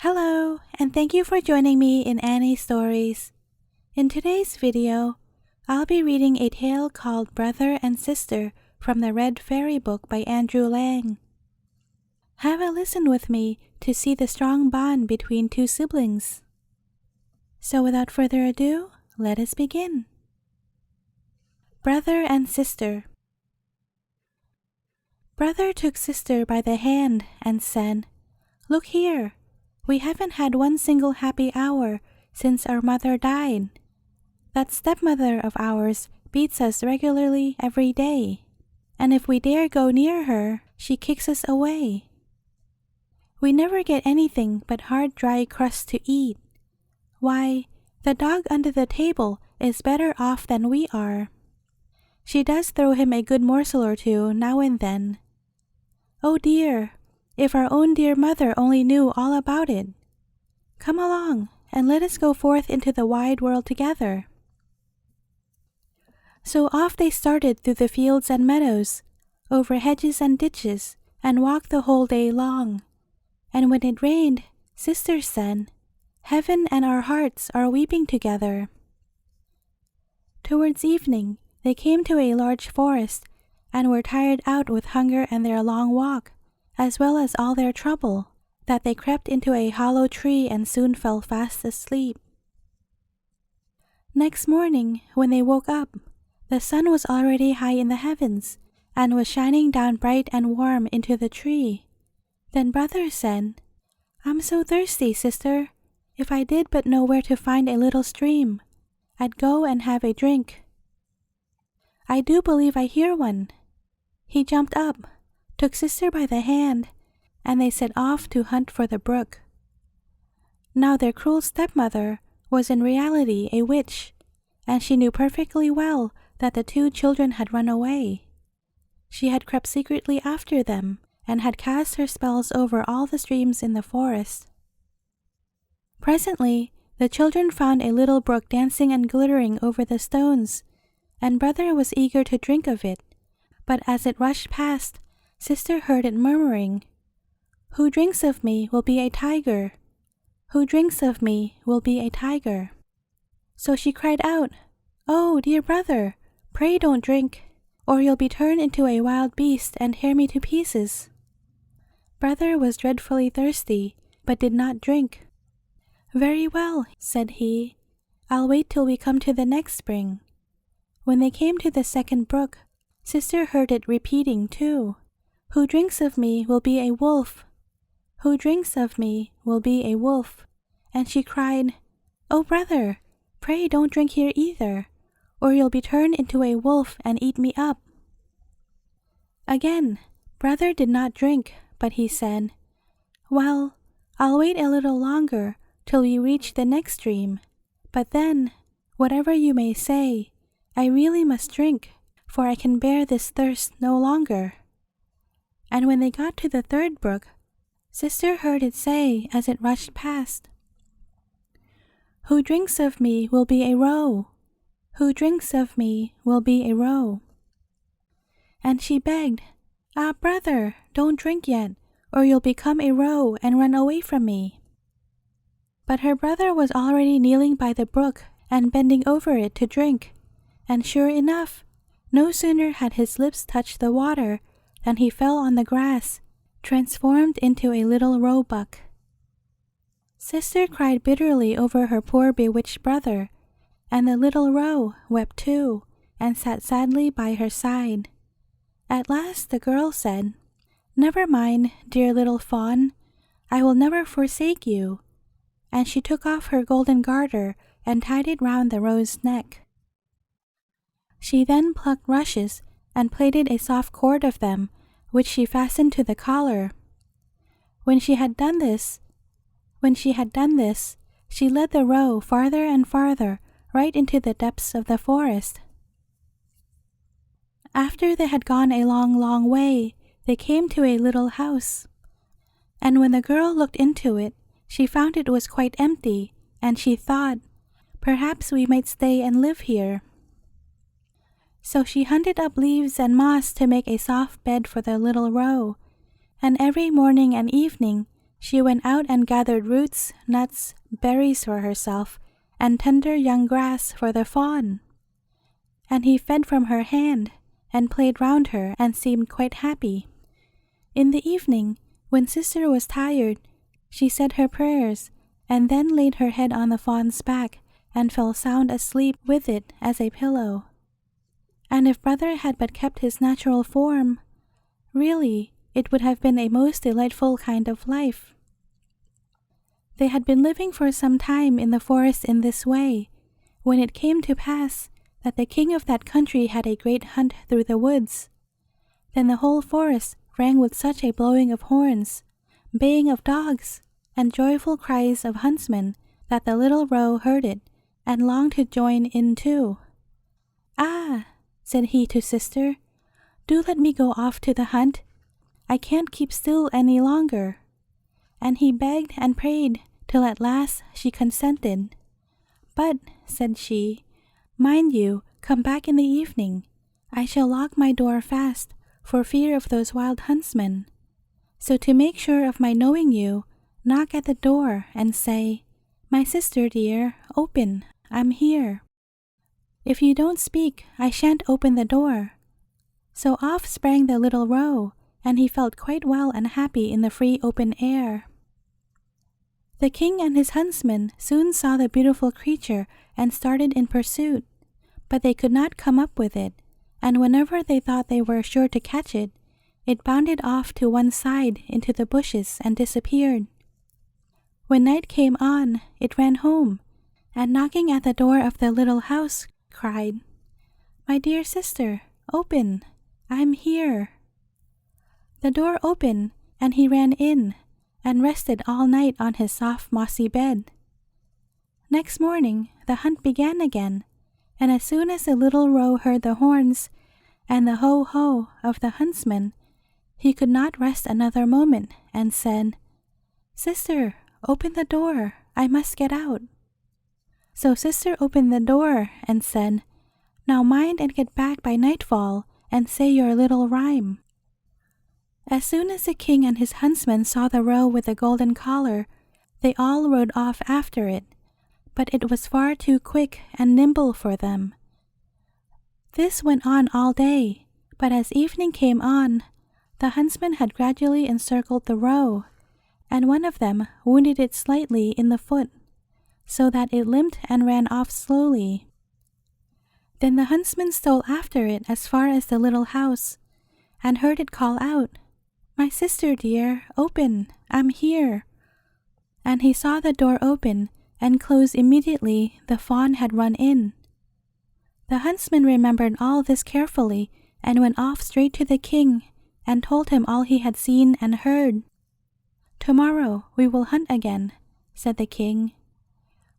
Hello, and thank you for joining me in Annie Stories. In today's video, I'll be reading a tale called Brother and Sister from the Red Fairy book by Andrew Lang. Have a listen with me to see the strong bond between two siblings. So without further ado, let us begin. Brother and Sister. Brother took sister by the hand and said, "Look here, we haven't had one single happy hour since our mother died. That stepmother of ours beats us regularly every day, and if we dare go near her, she kicks us away. We never get anything but hard dry crust to eat. Why, the dog under the table is better off than we are. She does throw him a good morsel or two now and then. Oh dear, if our own dear mother only knew all about it. Come along, and let us go forth into the wide world together." So off they started through the fields and meadows, over hedges and ditches, and walked the whole day long. And when it rained, Sister said, "Heaven and our hearts are weeping together." Towards evening, they came to a large forest, and were tired out with hunger and their long walk, as well as all their trouble, that they crept into a hollow tree and soon fell fast asleep. Next morning, when they woke up, the sun was already high in the heavens, and was shining down bright and warm into the tree. Then Brother said, "I'm so thirsty, Sister. If I did but know where to find a little stream, I'd go and have a drink. I do believe I hear one." He jumped up, took Sister by the hand, and they set off to hunt for the brook. Now their cruel stepmother was in reality a witch, and she knew perfectly well that the two children had run away. She had crept secretly after them, and had cast her spells over all the streams in the forest. Presently, the children found a little brook dancing and glittering over the stones, and Brother was eager to drink of it, but as it rushed past, Sister heard it murmuring, "Who drinks of me will be a tiger. Who drinks of me will be a tiger." So she cried out, "Oh, dear brother, pray don't drink, or you'll be turned into a wild beast and tear me to pieces." Brother was dreadfully thirsty, but did not drink. "Very well," said he, "I'll wait till we come to the next spring." When they came to the second brook, Sister heard it repeating too, "Who drinks of me will be a wolf. Who drinks of me will be a wolf." And she cried, "Oh, brother, pray don't drink here either, or you'll be turned into a wolf and eat me up." Again, Brother did not drink, but he said, "Well, I'll wait a little longer till we reach the next stream, but then, whatever you may say, I really must drink, for I can bear this thirst no longer." And when they got to the third brook, Sister heard it say as it rushed past, "Who drinks of me will be a roe. Who drinks of me will be a roe." And she begged, "Ah, brother, don't drink yet, or you'll become a roe and run away from me." But her brother was already kneeling by the brook and bending over it to drink, and sure enough, no sooner had his lips touched the water than he fell on the grass, transformed into a little roebuck. Sister cried bitterly over her poor bewitched brother, and the little roe wept too, and sat sadly by her side. At last the girl said, "Never mind, dear little fawn, I will never forsake you," and she took off her golden garter and tied it round the roe's neck. She then plucked rushes and plaited a soft cord of them, which she fastened to the collar. When she had done this, she led the roe farther and farther right into the depths of the forest. After they had gone a long, long way, they came to a little house, and when the girl looked into it, she found it was quite empty, and she thought, "Perhaps we might stay and live here." So she hunted up leaves and moss to make a soft bed for the little roe, and every morning and evening She went out and gathered roots, nuts, berries for herself, and tender young grass for the fawn. And he fed from her hand, and played round her, and seemed quite happy. In the evening, when sister was tired, she said her prayers, and then laid her head on the fawn's back, and fell sound asleep with it as a pillow. And if brother had but kept his natural form, really, it would have been a most delightful kind of life. They had been living for some time in the forest in this way, when it came to pass that the king of that country had a great hunt through the woods. Then the whole forest rang with such a blowing of horns, baying of dogs, and joyful cries of huntsmen, that the little roe heard it, and longed to join in too. "Ah," said he to sister, "do let me go off to the hunt. I can't keep still any longer." And he begged and prayed, till at last she consented. "But," said she, "mind you, come back in the evening. I shall lock my door fast, for fear of those wild huntsmen. So to make sure of my knowing you, knock at the door, and say, 'My sister dear, open, I'm here.' If you don't speak, I shan't open the door." So off sprang the little roe, and he felt quite well and happy in the free open air. The king and his huntsmen soon saw the beautiful creature and started in pursuit, but they could not come up with it, and whenever they thought they were sure to catch it, it bounded off to one side into the bushes and disappeared. When night came on, it ran home, and knocking at the door of the little house, cried, "My dear sister, open, I'm here." The door opened, and he ran in, and rested all night on his soft mossy bed. Next morning the hunt began again, and as soon as the little roe heard the horns and the ho-ho of the huntsman, he could not rest another moment, and said, "Sister, open the door, I must get out." So sister opened the door and said, "Now mind and get back by nightfall, and say your little rhyme." As soon as the king and his huntsmen saw the roe with the golden collar, they all rode off after it, but it was far too quick and nimble for them. This went on all day, but as evening came on, the huntsmen had gradually encircled the roe, and one of them wounded it slightly in the foot, so that it limped and ran off slowly. Then the huntsman stole after it as far as the little house, and heard it call out, "My sister dear, open, I'm here." And he saw the door open and close immediately the fawn had run in. The huntsman remembered all this carefully, and went off straight to the king, and told him all he had seen and heard. "Tomorrow we will hunt again," said the king.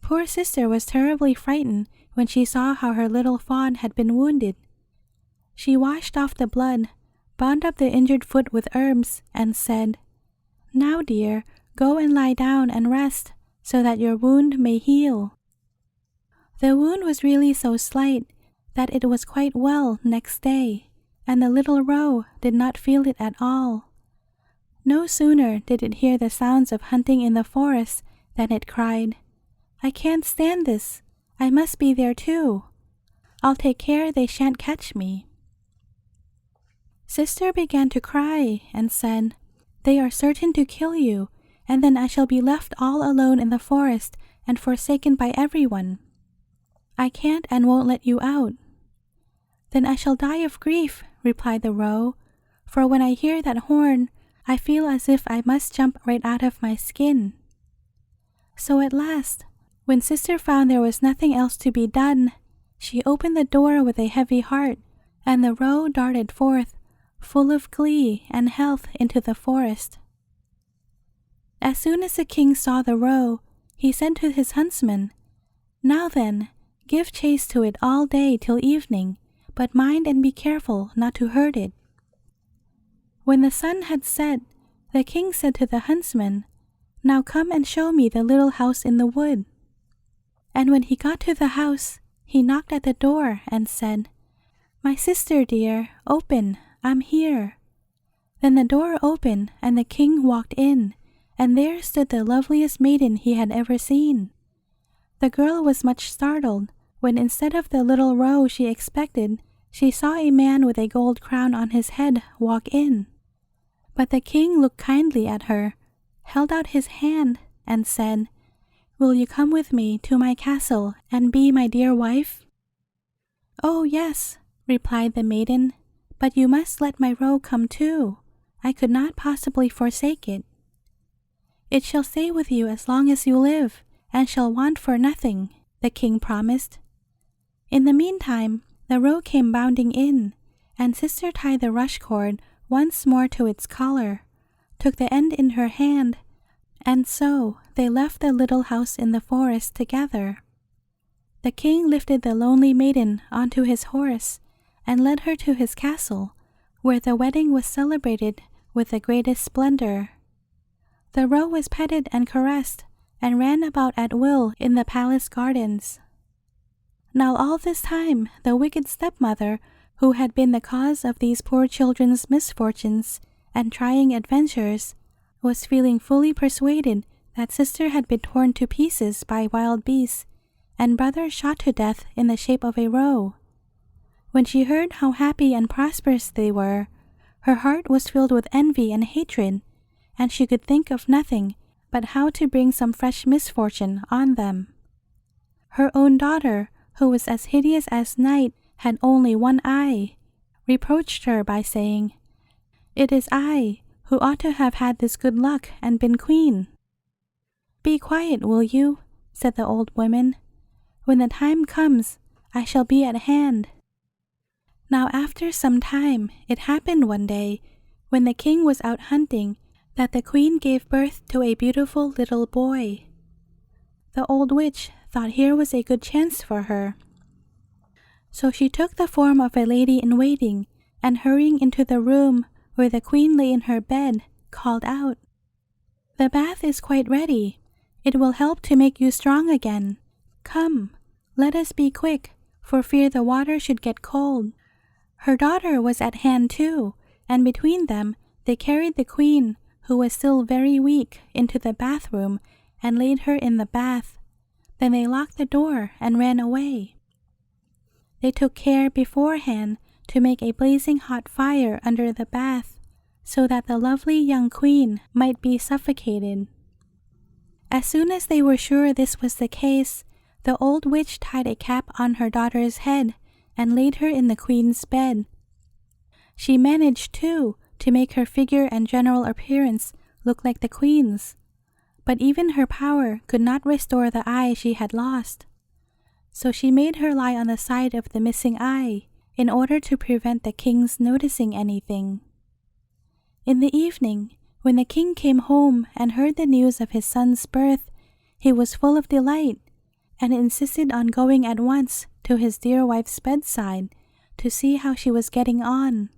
Poor sister was terribly frightened when she saw how her little fawn had been wounded. She washed off the blood, bound up the injured foot with herbs, and said, "Now, dear, go and lie down and rest, so that your wound may heal." The wound was really so slight that it was quite well next day, and the little roe did not feel it at all. No sooner did it hear the sounds of hunting in the forest than it cried, "I can't stand this, I must be there too. I'll take care they shan't catch me." Sister began to cry and said, "They are certain to kill you, and then I shall be left all alone in the forest and forsaken by everyone. I can't and won't let you out." "Then I shall die of grief," replied the roe, "for when I hear that horn, I feel as if I must jump right out of my skin." So at last, when sister found there was nothing else to be done, she opened the door with a heavy heart, and the roe darted forth, full of glee and health, into the forest. As soon as the king saw the roe, he said to his huntsman, "Now then, give chase to it all day till evening, but mind and be careful not to hurt it." When the sun had set, the king said to the huntsman, "Now come and show me the little house in the wood." And when he got to the house, he knocked at the door and said, "My sister dear, open, I'm here." Then the door opened, and the king walked in, and there stood the loveliest maiden he had ever seen. The girl was much startled when instead of the little roe she expected, she saw a man with a gold crown on his head walk in. But the king looked kindly at her, held out his hand, and said, "Will you come with me to my castle and be my dear wife?" "Oh, yes," replied the maiden, "but you must let my roe come too. I could not possibly forsake it." "It shall stay with you as long as you live, and shall want for nothing," the king promised. In the meantime, the roe came bounding in, and sister tied the rush cord once more to its collar, took the end in her hand, and so they left the little house in the forest together. The king lifted the lonely maiden onto his horse and led her to his castle, where the wedding was celebrated with the greatest splendor. The roe was petted and caressed and ran about at will in the palace gardens. Now all this time the wicked stepmother, who had been the cause of these poor children's misfortunes and trying adventures, was feeling fully persuaded that sister had been torn to pieces by wild beasts and brother shot to death in the shape of a roe. When she heard how happy and prosperous they were, her heart was filled with envy and hatred, and she could think of nothing but how to bring some fresh misfortune on them. Her own daughter, who was as hideous as night, had only one eye, reproached her by saying, "It is I who ought to have had this good luck and been queen." "Be quiet, will you?" said the old woman. "When the time comes, I shall be at hand." Now after some time, it happened one day, when the king was out hunting, that the queen gave birth to a beautiful little boy. The old witch thought here was a good chance for her. So she took the form of a lady-in-waiting, and hurrying into the room where the queen lay in her bed, called out, "The bath is quite ready. It will help to make you strong again. Come, let us be quick, for fear the water should get cold." Her daughter was at hand too, and between them they carried the queen, who was still very weak, into the bathroom and laid her in the bath. Then they locked the door and ran away. They took care beforehand to make a blazing hot fire under the bath, so that the lovely young queen might be suffocated. As soon as they were sure this was the case, the old witch tied a cap on her daughter's head and laid her in the queen's bed. She managed, too, to make her figure and general appearance look like the queen's, but even her power could not restore the eye she had lost. So she made her lie on the side of the missing eye, in order to prevent the king's noticing anything. In the evening, when the king came home and heard the news of his son's birth, he was full of delight, and insisted on going at once to his dear wife's bedside to see how she was getting on.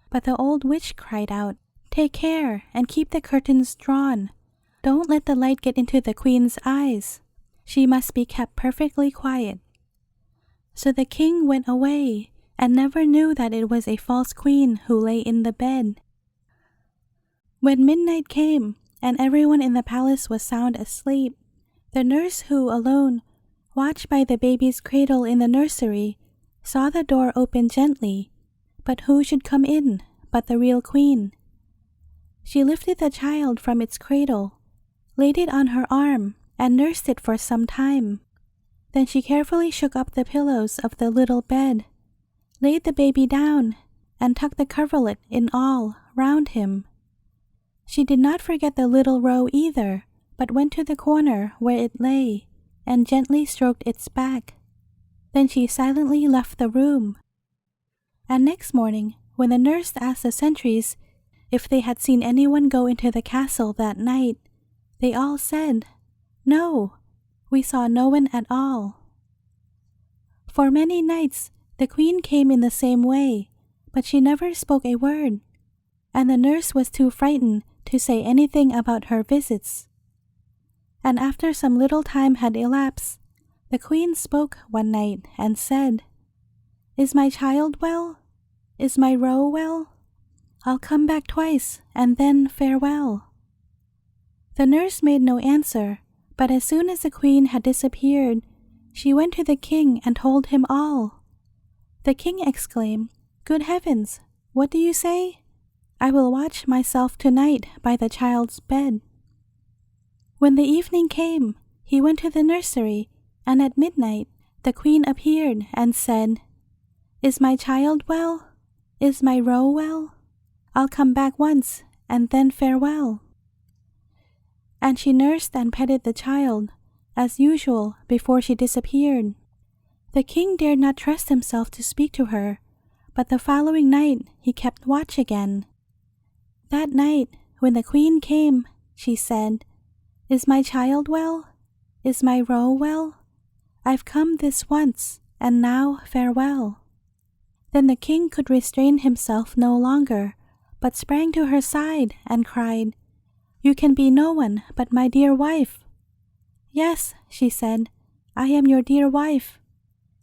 But the old witch cried out, "Take care and keep the curtains drawn. Don't let the light get into the queen's eyes. She must be kept perfectly quiet." So the king went away and never knew that it was a false queen who lay in the bed. When midnight came and everyone in the palace was sound asleep, the nurse who alone watched by the baby's cradle in the nursery saw the door open gently, but who should come in but the real queen? She lifted the child from its cradle, laid it on her arm, and nursed it for some time. Then she carefully shook up the pillows of the little bed, laid the baby down, and tucked the coverlet in all round him. She did not forget the little roe either, but went to the corner where it lay, and gently stroked its back. Then she silently left the room. And next morning, when the nurse asked the sentries if they had seen anyone go into the castle that night, they all said, "No, we saw no one at all." For many nights the queen came in the same way, but she never spoke a word, and the nurse was too frightened to say anything about her visits. And after some little time had elapsed, the queen spoke one night and said, "Is my child well? Is my roe well? I'll come back twice, and then farewell." The nurse made no answer, but as soon as the queen had disappeared, she went to the king and told him all. The king exclaimed, "Good heavens, what do you say? I will watch myself tonight by the child's bed." When the evening came, he went to the nursery, and at midnight the queen appeared and said, "Is my child well? Is my roe well? I'll come back once, and then farewell." And she nursed and petted the child, as usual, before she disappeared. The king dared not trust himself to speak to her, but the following night he kept watch again. That night, when the queen came, she said, "Is my child well? Is my roe well? I've come this once, and now farewell." Then the king could restrain himself no longer, but sprang to her side and cried, "You can be no one but my dear wife." "Yes," she said, "I am your dear wife."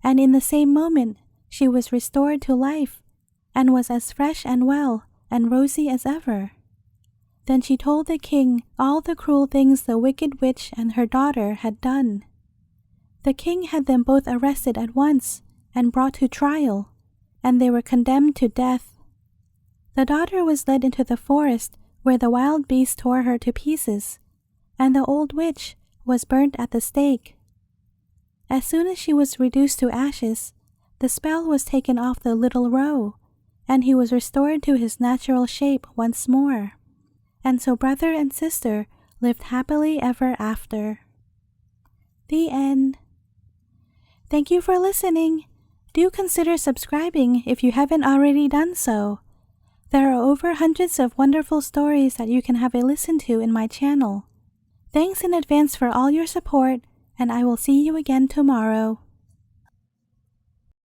And in the same moment she was restored to life, and was as fresh and well and rosy as ever. Then she told the king all the cruel things the wicked witch and her daughter had done. The king had them both arrested at once and brought to trial, and they were condemned to death. The daughter was led into the forest where the wild beasts tore her to pieces, and the old witch was burnt at the stake. As soon as she was reduced to ashes, the spell was taken off the little roe, and he was restored to his natural shape once more. And so brother and sister lived happily ever after. The end. Thank you for listening. Do consider subscribing if you haven't already done so. There are over hundreds of wonderful stories that you can have a listen to in my channel. Thanks in advance for all your support, and I will see you again tomorrow.